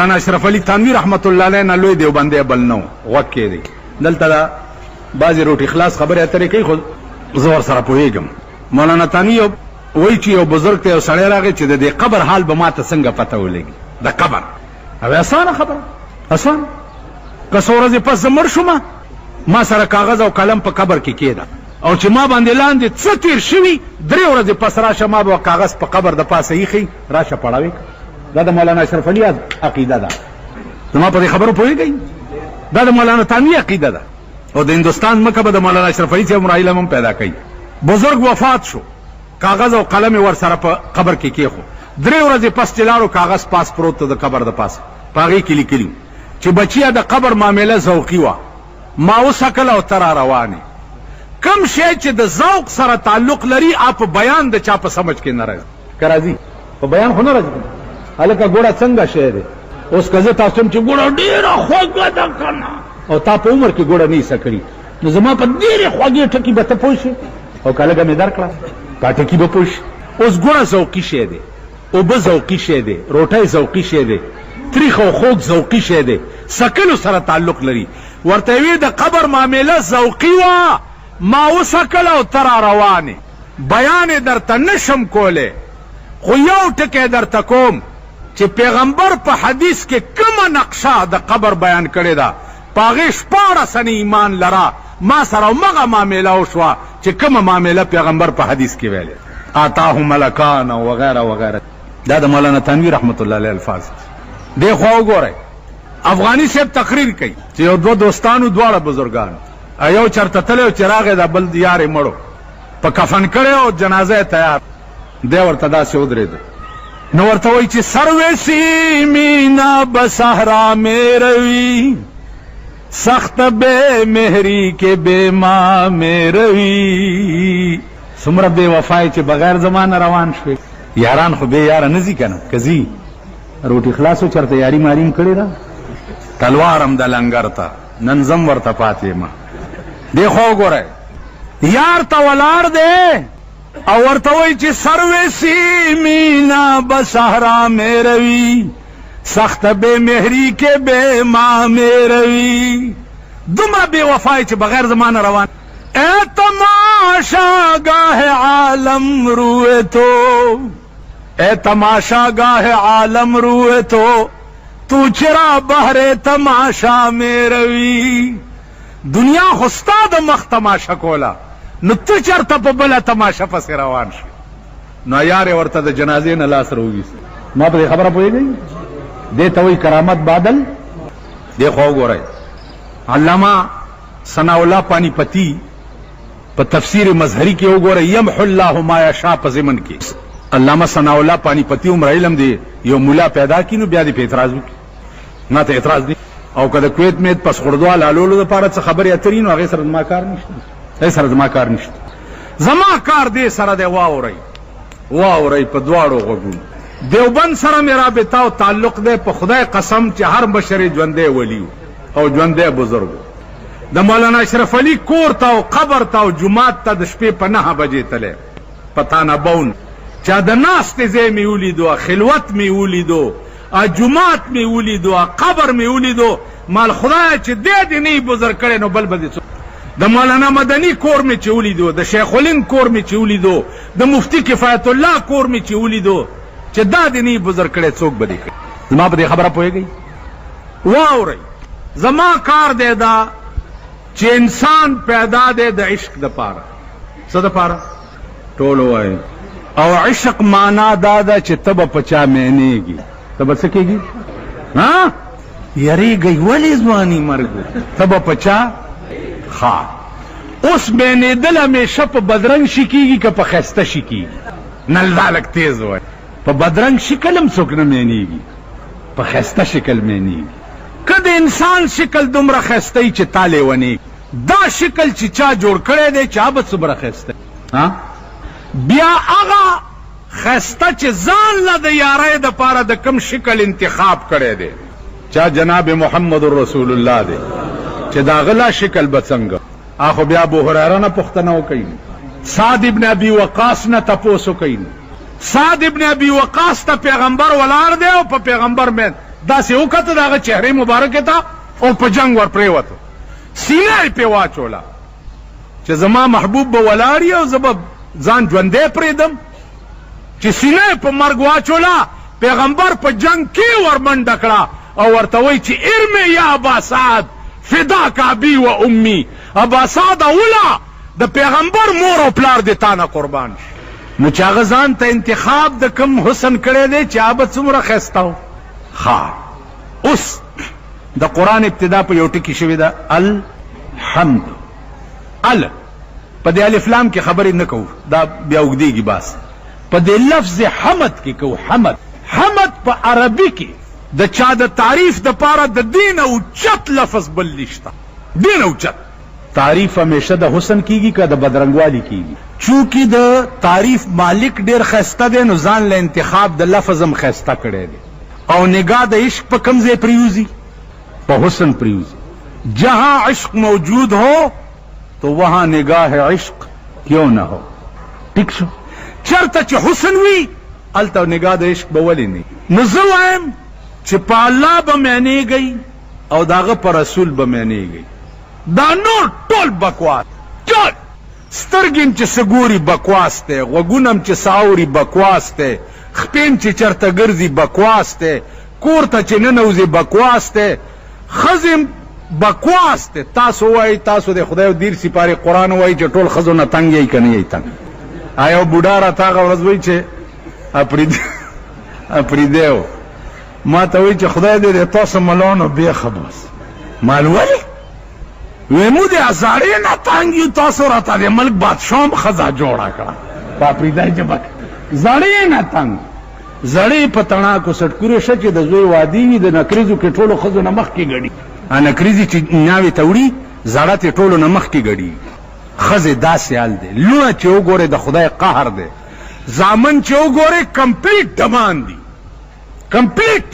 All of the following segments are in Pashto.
مولانا اشرف علي تھانوی رحمت الله علیه نه لوی دیوبندی بل نو وکې دی دلته دا بعضې روټ اخلاص خبرې اترې کوي خو زه ورسره پوهېږم. مولانا تھانوي وایي چې یو بزرګ ته یو سړی راغی چې د دې قبر حال به ما ته څنګه پته ولګي د قبر. او اسانه خبره اسانه که څو ورځې پس زه مړ شومه ما سره کاغذ او قلم په قبر کې کېده او چې ما باندې لاندې څه تېر شوي 3 ورځې پس راشه ما به کاغذ په قبر د پاسه ایښی راشه پړاوې. دا د مولانا اشرف علي عقیده ده. زما په دې خبرو پوهېږئ؟ دا د مولانا تھانوي عقیده ده. او د هندوستان مکه به د مولانا اشرف علي صاحب علم هم پیدا کوي. بزرګ وفات شو کاغذ او قلم یې ورسره په قبر کې کېښو 3 ورځې پس چې لاړو کاغذ پاس پروت د قبر د پاسه په هغې کې لیکلي چې بچیه د قبر معامله ذوقي وه ما وسکل او ته را روانې. کم شی چې د ذوق سره تعلق لري په بیان د چا په سمجھ کې نه راځي. که راځي په بیان خو نه راځي. هلکه ګوړه څنګه شی دی؟ اوس که زه تاسو چې ګوړه ډېره خوږه ده که نه او تا په عمر کې ګوړه نه ایسه کړي نو زما په ډېرې خوږې ټکي به ته پوه شې او که لږه مې در کړه په ټکي به پوه شي. اوس ګوړه ذوقي شی دی، اوبه ذوقي شی دی، روټۍ ذوقي شی دی، تریخ او خوږ ذوقي شی دی، سکلو سره تعلق لري. ورته وی د قبر معامله ذوقي وه ما وسکل او ته را روانې. بیان درته نشم کولی خو یو ټکی درته کوم چې پیغمبر په حدیث کې کومه نقشه د قبر بیان کړې ده په هغې 14 ایمان لره. ما سره همغه معامله وشوه چې کومه معامله پیغمبر په حدیث کې ویلې آتاه ملکان او وغیره وغیره. دا د مولانا تھانوي رحمت الله علیه الفاظ. دې خوا وګورئ افغاني صاحب تقریر کوي چې یو دوه دوستانو دواړه بزرګان یو چرته تللی او چې راغی دا بل یار یې مړو په کفن کړی او جنازه یې تیار دی ورته داسې ودرېده نو ورته وایي چې سروې سیمینا به صحرا مې روي سخت بے مهری کې بے ما مې روي. څومره بې وفای چې بغیر زمانه روان شوې. یاران خو بې یاره نه ځي که نه که ځي روټي خلاصو چېرته یاري ماریم کړې ده تلوارم د لنګر ته نن زم ورته پاتې یم. دې خوا وګورئ یار ته ولاړ دی او ورته وایي چې سروې سیمینا به صحرا مې روي سخت بے مهری کې بے ما مې روي. دومره بې وفای چې بغیر زمانه روان. اے تماشا گاہ عالم روئے تو اے تماشا گاہ عالم روئے تو چرا بہر تماشا میں روی. دنیا خو ستا د مخ تماشا کوله نو ته چېرته په بله تماشا پسې روان شي. نو یار یې ورته د جنازې نه لاس راوویست. ما په دې خبره پوهېږئ؟ دې ته وایي کرامت بادل. دې خوا وګورئ علامه ثناءالله پانی پتی په تفسیر مظهری کې وګورئ یمحو الله ما یشاء په ضمن کې علامه ثناءالله پانی پتی عمر علم دی یو مولا پیدا کړي نو بیا دې په اعتراض وکړي. ما ته اعتراض دی او که د کویت میت پس خوردوال حلولو دپاره څه خبرې اترې نو هغې سره زما کار نشته. هغې سره زما کار نشته. زما کار دې سره دی واورئ واورئ په دواړو غوږونو. دیوبند سره مې رابطه او تعلق دی په خدای قسم چې هر مشر یې ژوندی ولي او ژوندی بزرګ. د مولانا اشرف علي کور ته او قبر ته او جومات ته د شپې په 9 بجې تلی په تانبون چا د ناستې ځای مې ولیدو خلوت مې ولیدو جومات مې ولیدو قبر مې ولیدو. مال خدایه چې دې نه بزرګ کړی نو بل به دې څوک. د مولانا مدني کور مې چې ولیدو د شیخ الهند کور مې چې ولیدو د مفتی کفایت الله کور مې چې ولیدو چې دا دې نه بزرګ کړی څوک به دې کړي. زما په دې خبره پوهېږئ؟ واورئ زما کار دی دا چې انسان پیدا دی د عشق دپاره. څه دپاره؟ ټول ووایي. او عشق معنا دا ده چې ته به په چا مینېږي ته به څه کېږي؟ یریږئ ولې ځواني مرګ ته به په چا ښه. اوس مینېدل همیشه په بدرنګ شي کېږي که په ښایسته شي کېږي؟ نه دا لږ تیز وایي. په بدرنګ شکل هم څوک نه مینېږي په ښایسته شکل مینېږي. که د انسان شکل دومره ښایسته وي چې تا لیونېږي دا شکل چې چا جوړ کړی دی چا به څومره ښایسته بیا هغه ښایسته چې ځان له د یارۍ دپاره د کم شکل انتخاب کړی دی چا جناب محمد رسول الله دی چې د هغه لا شکل به څنګه. خو بیا ابو هریره نه پوښتنه وکوئ سعد ابن ابي وقاص نه تپوس وکوئ. سعد ابن ابي وقاص ته پیغمبر ولاړ دی او په پیغمبر داسې وکته د هغه چهرې مبارکې ته او په جنگ ور پرېوته سینه یې پې واچوله چې زما محبوب به ولاړ وي او زه به ځان ژوندی پرېږدم چې سینه یې په مرګ واچوله پیغمبر په جنگ کې ور منډه کړه او ورته وایي چې ارمې یا ابا سعد فداک ابي و امي ابا سعد اوله د پیغمبر مور او پلار دې تا نه قربان شي نو چې هغه ځان ته انتخاب د کم حسن کړی دی چې هغه به څومره ښایسته و اوس د قرآن ابتدا په یو ټکي شوې ده الحمد په دې الف لام کې خبرې نه کوو دا بیا اوږدېږي بس په دې لفظ حمد کې کوو حمد په عربي کې د چا د تعریف دپاره د دې نه اوچت لفظ بل نشته دې نه اوچت تعریف همیشه د حسن کیږي که د بدرنګوالي کیږي چونکې د تعریف مالک ډېر ښایسته دی نو ځان له انتخاب د لفظ هم ښایسته کړی دی او نگاہ د عشق په کوم ځای پریوزي په حسن پریوزي جہاں عشق موجود ہو تو وہاں نگاہ عشق کیوں نہ ہو ٹھیک شو چرته چې حسن وي هلته نگاہ د عشق به ولې نه نو زه وایم چې په الله به معنیږئ او د هغه په رسول به معنیږئ دا نور ټول بکواس ټول سترګې م چې څه ګوري بکواس دی غوږونه م چې څه اوري بکواس دی خپې م چې چېرته ګرځي بکواس دی کور ته چې ننوځي بکواس دی ښځې م بکواس دی تاسو وایئ تاسو د خدای دیر سپارې قرآن وایي چې ټول ښځو نه تنګ یئ که نه یئ تنګ یو بوډا راته هغه ورځ وایي چې اپریدی و ما ته وایي چې خدای دې د تاسو ملانو بیخه بس مال ولې وی مو د ازاړې نه تنګ یو تاسو راته د ملک بادشاه هم ښځه جوړه کړه په اپریدی ژبه زړې نه تنګ زړې په تڼاکو سټکورې شه چې د زوی واده وي د نکریزو کې ټولو ښځو نه مخکې ګډي نکریزې چې ناوې ته وړي زړه تې ټولو نه مخکې ګډي ښځې داسې حال دی لوڼه چې وګورې د خدای قهر دی زامن چې وګورې کمپلیټ ډمان دي کمپلیټ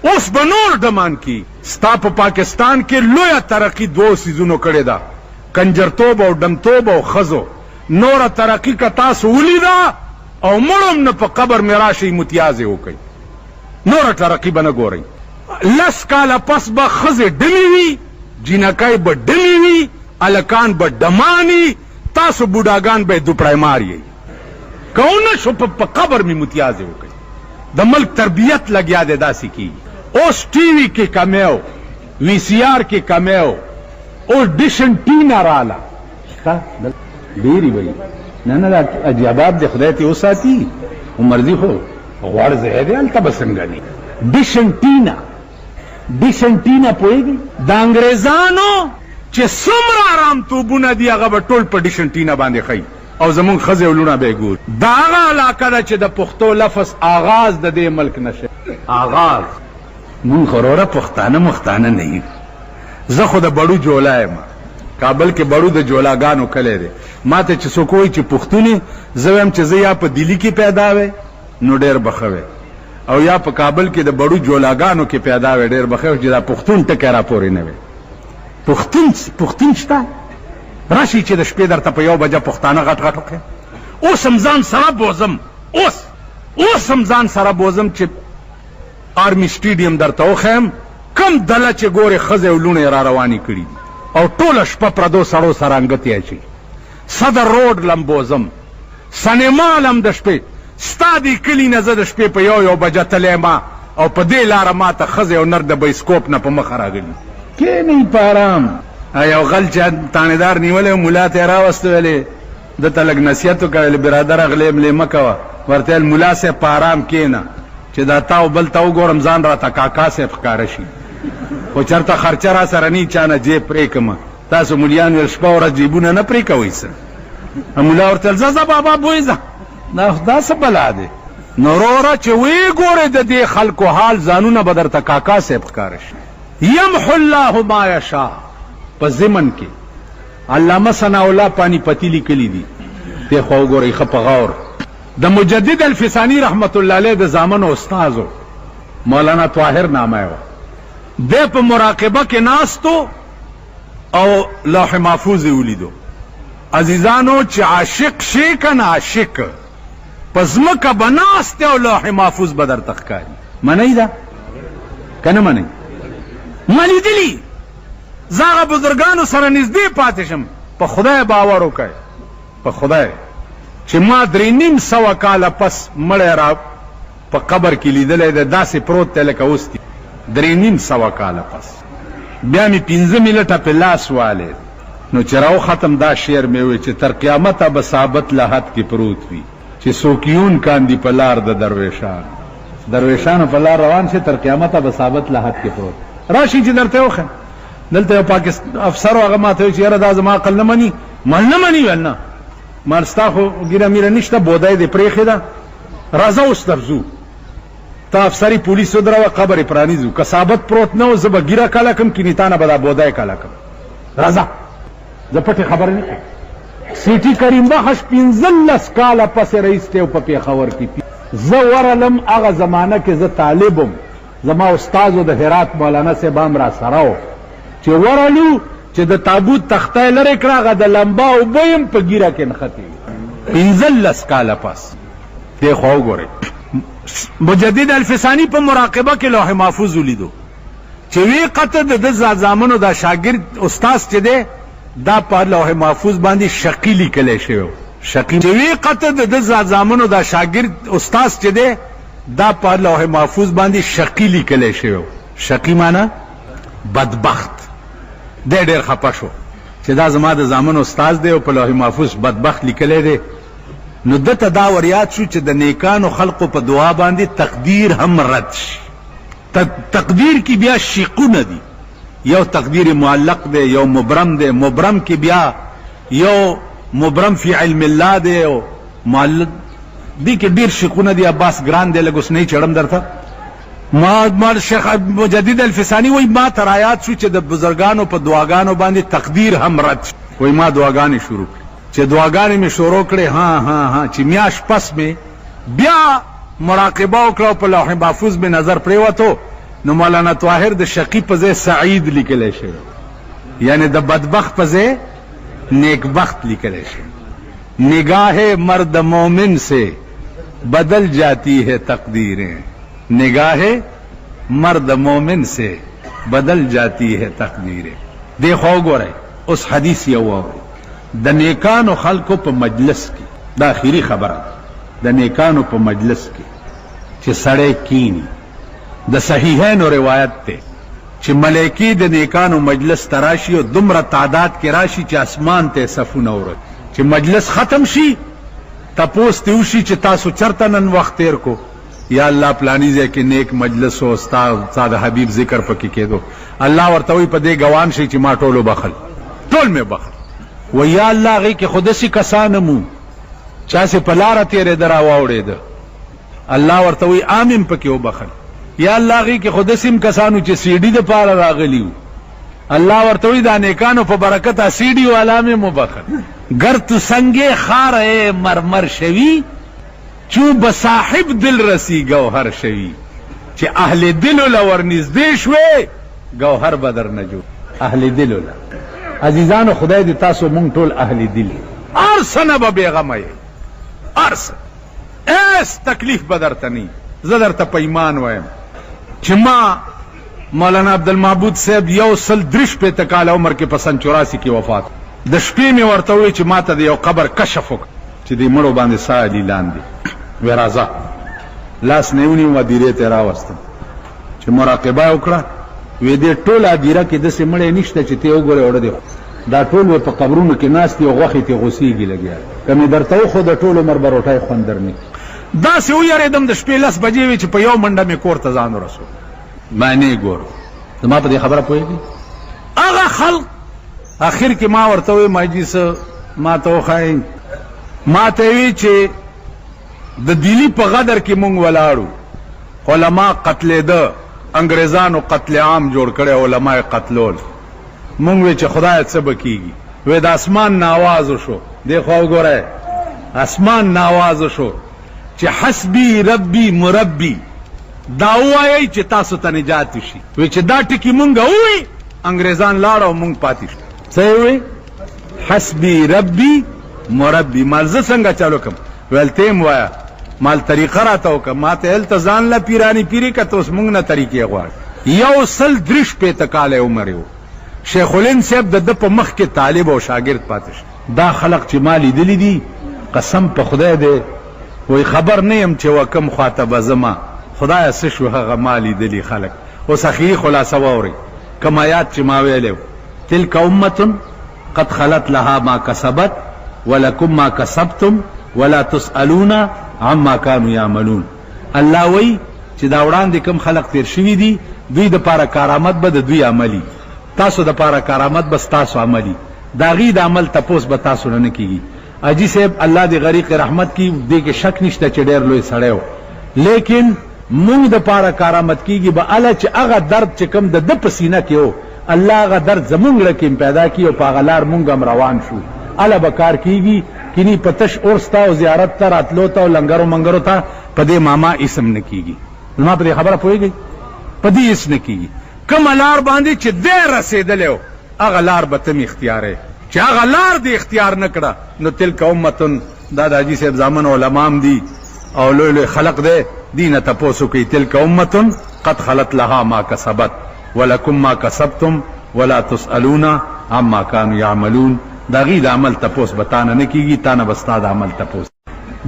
اوس به نور ډمان کی ستا په پاکستان کې لویه ترقي دوو سیزونو کړې ده کنجرتوب او ډمتوب او ښځو نوره ترقي که تاسو ولیده او مړم نه په قبر مې راشئ متیازې وکئ نوره ترقي به نه ګورئ لس کاله پس به ښځې ډمې وي جینکۍ به ډمې وي هلکان به ډماني تاسو بوډاګان به یې دوپړی مار یئ که ونه شو په قبر مې متیازې وکئ د ملک تربیت لګیا دی داسې کیږي اوس ټي وي کې کمی و وي سي آر کې کمی و اوس ډیشن ټینه راله ډېرې به نه نه دا عجیبات دی خدای ته وساتي عمرزي خو غوړ ځای دی هلته به څنګه دي ډیشن ټینه پوهېږئ د انګریزانو چې څومره ارامتوبونه دي هغه به ټول په ډیشن ټینه باندې ښیي او زمونږ ښځې او لوڼه به یې ګوري دا هغه علاقه ده چې د پښتو لفظ آغاز د دې ملک نشه آغاز مونږ خو وروره پښتانه نه یو زه خو د بړو جولا یم کابل کې بړو د جولاګانو کلی دی ما ته چې څوک وایي چې پښتون یې زه وایم چې زه یا په دلی کې پیدا وی نو ډېر به ښه وی او یا په کابل کې د بړو جولاګانو کې پیدا وی ډېر به ښه چې دا پښتون ټکی را پورې نه وی پښتون شته راشي چې د شپې درته په 1 بجه پښتانه غټ غټ وکړي اوس هم ځان سره بوزم اوس هم ځان سره بوزم چې آرمي سټیډیم درته وښیم کم دله چې ګورې ښځې او لوڼې را روانې کړي دي او ټوله شپه پردو سړو سره انګتې اچوي صدر روډ لم بوزم سنیما لم د شپې ستا دې کلي نه زه د شپې په 1 بجه تلی ما او په دې لاره ما ته ښځې او نر د بایسکوپ نه په مخه راغلي کښېنئ په ارام یو غل چې تانیدار نیولی و ملا ته یې راوسته ویلې ده ته لږ نصیحت وکړی برادره غلې ملې مه کوه ورته ویل ملا صاحب په ارام کښېنه چې دا تا او بل ته وګورم ځان راته کاکا صاحب ښکاره شي خو چېرته خرچه را سره نه چا نه جیب پرې کړمه تاسو ملیان ویل شپه ورځ جیبونه نه پرې کوئ څه ملا ورته ویل ځه بابا بوی ځه دا څه بلا دی نو وروره چې ویې ګورې د دې خلکو حال ځانونه به درته کاکا صاحب ښکاره شي یمحو الله ما یشاء په ضمن کې علامه ثناء الله پانی پتی لیکلی دي ته خو وګورئ ښه په غور د مجدد الفسانی رحمت الله علیه د زامنو استازو مولانا طاهر نامه و د په مراقبه کې ناستو او لوح محفوظ ولیدو عزیزانو چې عاشق شي کنه عاشق پس مکه بناسته او لوح محفوظ بدر تخکاری منی دا کنه منی ملیدلی زاغه بزرگانو سره نږدې پاتې شم په خدای باور وکړئ په خدای چې ما 350 کاله پس مړی را په قبر کې لیدلی دی داسې پروت دی لکه اوس دی 350 کاله پس بیا مې 15 منټه په لاس والی نو چې راو ختم دا شعر مې وی چې تر قیامته به ثابت لحد کې پروت وي چې سوکیون کاندي په لار د درویشانو په لار روان شي تر قیامته به ثابت لحد کې پروت راشي چې درته وخم دلته یو پاکستان افسر هغه ماته چې یاره دا زما عقل نه مني نه مني ویل نه مال ستا خو ګیره میره نشته بودای دې پرېښې ده راځه اوس درځو تا افسري پولیسو دروه قبر یې پرانیزو که ثابت پروت نه و زه به ګیره کاله کړم کینې تا نه به دا بودای کاله کړم راځه زه پټې خبرې نه کوم سیټي کریم بخش 15 کاله پسې رئیس دی په پېښور کې زه ورلم هغه زمانه کې زه طالب وم زما استازو د هرات مولانا صاحب هم را سره و چې ورلو چې د تابوت تختی لرې کړه هغه د لمبا اوبه یم په ګیره کې نښتې 15 کاله پس دې خو وګورئ مجدد الفسانی په مراقبه کې لوح محفوظ ولیدو چې وی قطع د زامنو دا شاګرد استاد چې دی دا په لوح محفوظ باندې شقی لیکلی شوی شقی چې وی قطع د زامنو دا شاګرد استاد چې دی دا په لوح محفوظ باندې شقی لیکلی شوی شقی معنی بدبخت دی ډېر خفه شو چې دا زما د زامنو استاد دی او په لوح محفوظ بدبخت لیکلی دی نو دته دا وریاد شو چې د نیکانو خلقو په دعا باندې تقدیر هم رد شي تقدیر کی بیا شقونه دي یو تقدیر معلق دی یو مبرم دی مبرم کی بیا یو مبرم فی علم الله دی او معلق دی کې ډیر شقونه دي عباس ګران دی لګوس نه چړم درته ما شیخ مجدد الفسانی وای ما ترایات شو چې د بزرگانو په دعاګانو باندې تقدیر هم رد شي وای ما دعاګانې شروع چې دعاګانې مې شروع کړې ها چې میاش پس مې بیا مراقبه وکړه په لوح محفوظ مې نظر پریوتو نو مولانا طاهر د شقی په ځای سعید لیکلی شوی یعنی د بدبخت په ځای نیکبخت لیکلی شوی نگاہ مرد مومن سے بدل جاتی ہے تقدیریں نگاہ مرد مومن سے بدل جاتی ہے تقدیریں دیکھو گورے اس حدیث یو د نیکانو خلقو په مجلس کې دا اخیری خبره د نیکانو په مجلس کې چې سړی کینی د صحیحینو روایت ته چې ملائکی د نیکانو مجلس تراشی او دومره تعداد کې راشي چې اسمان ته صفونه ورت چې مجلس ختم شي تپوس ته وشي چې تاسو چرته نن وخت تیر کو یا الله پلانی ځای کې نیک مجلس او استاد حبیب ذکر پکې کېدو الله ورته وي په دې ګوان شي چې ما ټولو بخل ټول مې بخل و یا الله غي کې خودسی کسانمو چا سه پلاره تیرې درا واوړې ده الله ورته وي امین پکې وبخل یا الله غي کې خودسیم کسانو چې سیډي د پاره راغلیو الله ورته وي دا نیکانو په برکت سیډي والا مې مبخل گر تو سنگے خار مرمر شوی چو بصاحب دل رسی گوهر شوی چې اهل دل لور نږدې شوي گوهر بدر نجو اهل دل له عزیزانو خدای دې تاسو مونږ ټول اهل دل ارسنه به بیغمه ارس اس تکلیف بدرته نه زه درته په ایمان وایم چې ما مولانا عبدالمعبود صاحب یو سل درش په تکاله عمر کې په سن 84 کې وفات د شپې مې ورته وی چې ماته د یو قبر کشف وک چې دې مړو باندې سایلی لاندې ورازه لاس نیونی و دیره ته راوستم چې مراقبه وکړه وې دې ټول ادیره کې د سیمړې نشته چې ته وګوره وړه دی دا ټول په قبرونو کې ناس دی او غوخي ته غوسیږي لګیا کمه درته خو د ټول عمر بروټای خوندر نه دا سه ویریدم د شپې لاس بجې وی چې په یو منډه مې کور ته ځان ورسو معنی ګور ما په دې خبره پوهیږي هغه خلق اخر کې ما ورته وی ماجیس ما ته خای ما ته وی چې د دلی په غدر کې مونږ ولاړو علما قتل ده انګريزانو قتل عام جوړ کړي علما قتلول مونږ وی چې خدای څه بکیږي وې د اسمان ناواز شو دیکھو وګورئ اسمان ناواز شو چې حسبي ربي مربي دا وایي چې تاسو ته نجات شي وی چې دا ټکی مونږ وی انګريزان لاړو مونږ پاتې شو څه وی حسبي ربي مربي مال زه څنګه چالو کوم ولتم وایا مال طریقه راته وکم ماته التزان لا پیرانی پیری کته اوس مونږ نه طریقې غواړ یو سل دریش پیته کاله عمر یو. شیخ الهند صاحب د په مخ کې طالب او شاګرد پاتې شو. دا خلق چې ما لیدلی دي قسم په خدای دی وای خبر نه یم چې وکم خواته به زما خدای څه شو هغه ما لیدلی خلق. اوس اخري خلاصه واورئ کوم آیات چې ما ویلو تلک امة قد خلت لها ما کسبت ولکم ما کسبتم ولا تسألون عما كانوا يعملون. الله وای چې دا وړاندې کوم خلق تیر شوي دي دوی د پاره کارامت به د دوی عملی تاسو د پاره کارامت بس تاسو عملی دا غي د عمل تپوس به تاسو نه کیږي. اجي صاحب الله دې غریق رحمت کی دې کې شک نشته چې ډېر لوی سړیو لیکن مونږ د پاره کارامت کیږي به الله چې هغه درد چې کوم د پسینه کې وو الله هغه درد زمونږ لکه پیدا کی او پاغلار مونږ هم روان شو الله به کار کیږي کینی پتش اورستا او زیارت ته راتلو ته لنګرو منګرو ته په دې ماما اسم نه کیږي. ما په خبره پوهیږي په دې اس نه کیږي کوم لار باندې چې دې رسیدلو هغه لار به تم اختیارې چې هغه لار دې اختیار نه کړه نو تلک امتن دا د حاجي صاحب زامن علماء دي او لوی لوی خلق دې دینه تپوسو کوي تلک امتن قد خلت لها ما کسبت ولکم ما کسبتم ولا تسألون عما كانوا يعملون. دا غي د عمل تپوس بتانه نه کیږي تانه بستا د عمل تپوس.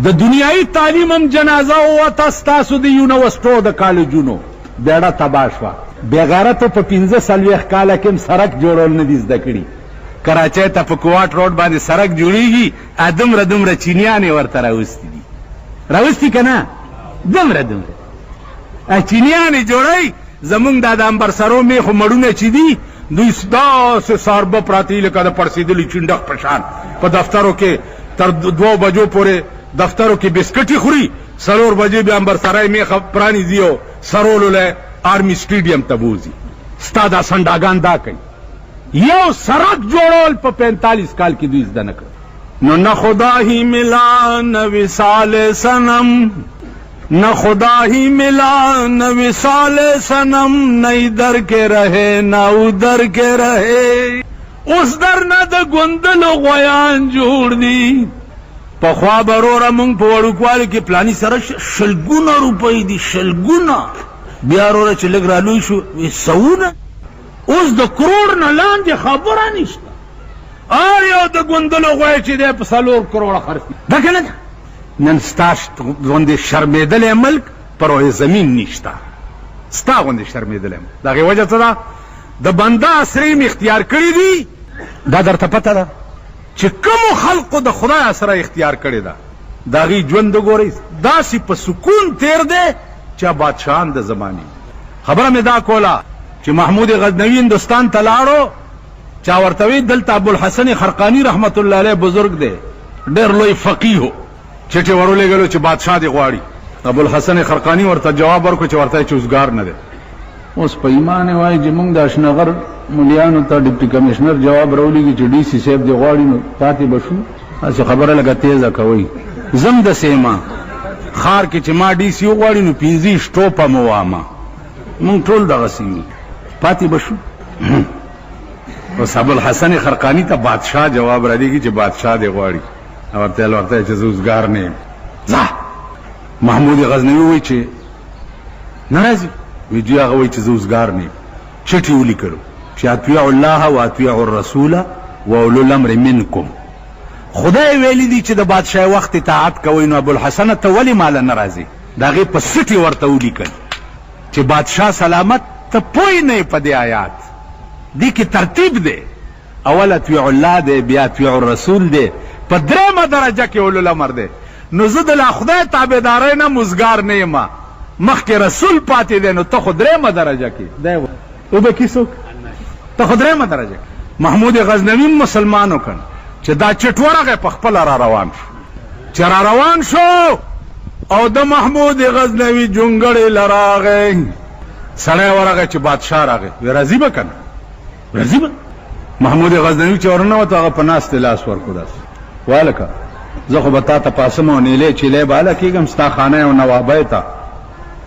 د دنیاوی تعلیم هم جنازه او تاسو د یونیورسټو د کالجونو بیړه تباہ شوه. بېغیرتو په 15 کاله کې سړک جوړول نه دي زده کړي. کراچۍ ته په کوواټ روډ باندې سړک جوړیږي دومره دومره چینیانې ورته راوستي دي راوستي که نه دومره دومره چینیانې جوړی زمونږ دا د امبرسرو میخو مړونه چې دي دوی داسې ساربه پراته دي لکه د پړسېدلي چونډخ په شان په دفترو کې تر 2 بجو پورې دفترو کې بسکټي خوري 4 بجې بیا امبرسرای میخه پرانیزي او سرولو له آرمی سټیډیم ته بوزي. ستا دا سنډاګان دا کوي یو سړک جوړول په 45 کال کې دوی زده نه کړ. نو نه خدا ہی ملا نہ وصال صنم نہ خدا ہی ملا نہ وصال صنم نہ ادھر کے رہے نہ ادھر کے رہے اوس در نه د ګوندلو غویان جوړ دي. پخوا بروره مونږ په وړوکوالي کې پلاني سره شلګونه روپۍ دي شلګونه بیا وروره چې لږ رالوی شو سوونه اوس د کروڑ نه لاندې خبره نشته. هر یو د ګوندلو غوی چې دی په 4 کروڑه خرڅ ده که نه ده. نن ستا غوندې شرمېدلی ملک پر روی زمین نشته ستا غوندې شرمېدلی ملک. د هغې وجه څه ده د بنده اسرې مې اختیار کړي دي. دا درته پته ده چې کومو خلقو د خدای اسره اختیار کړې ده د هغې ژوند وګورئ داسې په سکون تیر دی چا بادشاهان د زمانې. خبره مې دا کوله چې محمود غزنوي هندوستان ته لاړو چا ورته وی دلته ابوالحسن خرقاني رحمت الله علیه بزرګ دی ډېر لوی فقیه و چټې ورولېږلو چې بادشاه دې غواړي. ابوالحسن خرقاني ورته جواب ورکړو چې ورته چې اوسګار نه دی. اوس په ایمان وایي چې موږ د اشنغر ملیانو ته ډیپټي کمشنر جواب راولېږي چې ډي سي صاحب دې غواړي نو پاتې به شو. هسې خبره لږه تیزه کوئ زم د سیما خار کې چې ما ډي سي وغواړي نو 15 ټوپه مو وامه مونږ ټول دغسې یو پاتې به شو. اوس ابوالحسن خرقاني ته بادشاه جواب رالیږي چې بادشاه دې غواړي او ورته چې زه اوسګار نه یم. ځه محمود غزنوي وایي چې نه راځي وایي جی هغه وایي چې زه اوسګار نه یم. چټي ولیکلو چې اطیعوا الله و اطیعوا الرسول و اولو الامر منکم. خدای ویلی دی چې د بادشاه وخت اطاعت کوئ نو ابوالحسن ته ولې ماله نه راځي د هغې په سټې ورته ولیکل چې بادشاه سلامت ته پوی نه په دې آیات دې کې ترتیب دی اول اطیعوا الله دی بیا اطیعوا الرسول دی په 3مه درجه کې اولو الامر دی. نو زه د لا خدای تابعدارۍ نه مزګار نه یم مخکې رسول پاتې دی نو ته خو 3مه درجه کې دی وبکې څوک ته خو 3مه درجه کې. محمود غزنوي مسلمان وکړ چې دا چټورغه په خپل را روان شو چې را روان شو او د محمود غزنوي جونګړې لراغې سړی ورغی چې بادشاه راغی وی راځي به کنه راځي به. محمود غزنوي چې ورننوته هغه په ناستې لاس ورکړو داسې والکه زه خو به تا ته پاسم او نیلې چیلې به هله کېږم ستا خانه او نوابۍ ته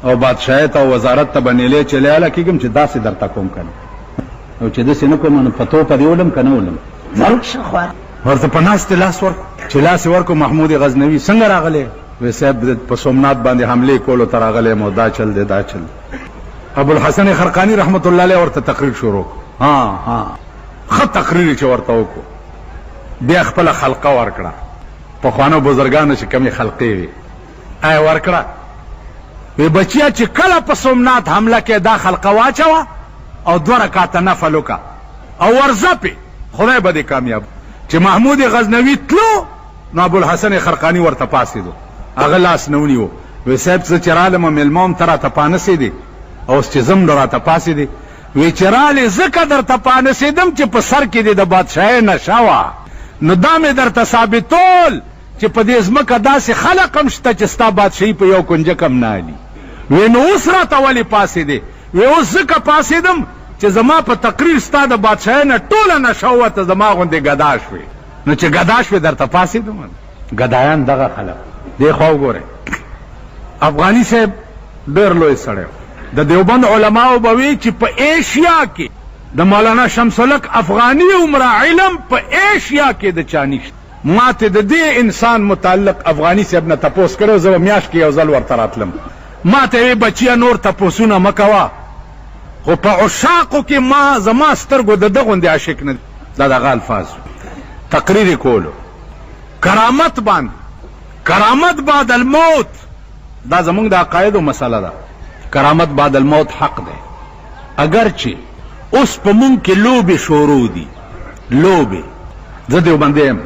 او بادشاهۍ ته او وزارت ته به نیلې چیلې هله کېږم چې داسې درته کوم که نه او چې داسې نه کوم نو په توپه دې ولم که نه ولم ورته په ناستې لاس ورکړو چې لاس یې ورکړو محمود غزنوي څنګه راغلی وی صاحب په سومنات باندې حملې کولو ته راغلی یم او دا چل دی دا چل ابو الحسن خرقانی رحمت الله علیه ورته تقریر شروع خط تقریر چې ورته وکړو بیا خپل خلقه ورکړه په خوانو بزرګانو چې کمی خلقې وي ورکړه وی بچیا چې کله په سومنات حمله کې دا خلقه واچوه او 2 رکعاته نفل وکړه او ورځه پې خدای به دې کامیاب چې محمود غزنوي تلو نو ابو الحسن خرقانی ورته پاسېدو هغه لاس نه ونیو وی صاحب زه چې رالم مېلمه هم ته راته پانسې دي اوس چې ځم نو راته پاسې دي وی چې رالې ځکه درته پانسېدم چې په سر کې دې د بادشاهۍ نشه وه نو دا مې درته ثابتول چې په دې ځمکه داسې خلق هم شته چې ستا بادشاهي په یو کنجک هم نه علي وی نو اوس راته ولې پاسېدې وی اوس ځکه پاسېدم چې زما په تقریر ستا د بادشاهۍ نه ټوله نشه ووته زما غوندې ګدا شوې نو چې ګدا شوې درته پاسېدم ګدایان دغه خلق دې خوا وګورئ افغاني صاحب ډېر لوی سړی د دیوبند علماو به وی چې په ایشیا کې د مولانا شمس الحق افغاني عمره علم په ایشیا کې د چا نشته ما ته د دې انسان متعلق افغاني صاحب نه تپوس کړو زه به میاشت کې یو ځل ورته راتلم ما ته وی بچیا نور تپوسونه مه کوه خو په عشاقو کې ما زما سترګو د ده غوندې عاشق نه دا دغه الفاظ تقریر کولو کرامت باندې کرامت بعد الموت دا زمونږ د عقایدو مسله ده کرامت بعد الموت حق ده اگرچه اوس په مونږ کې لوبې شروع دي لوبې زه دیوبندی یم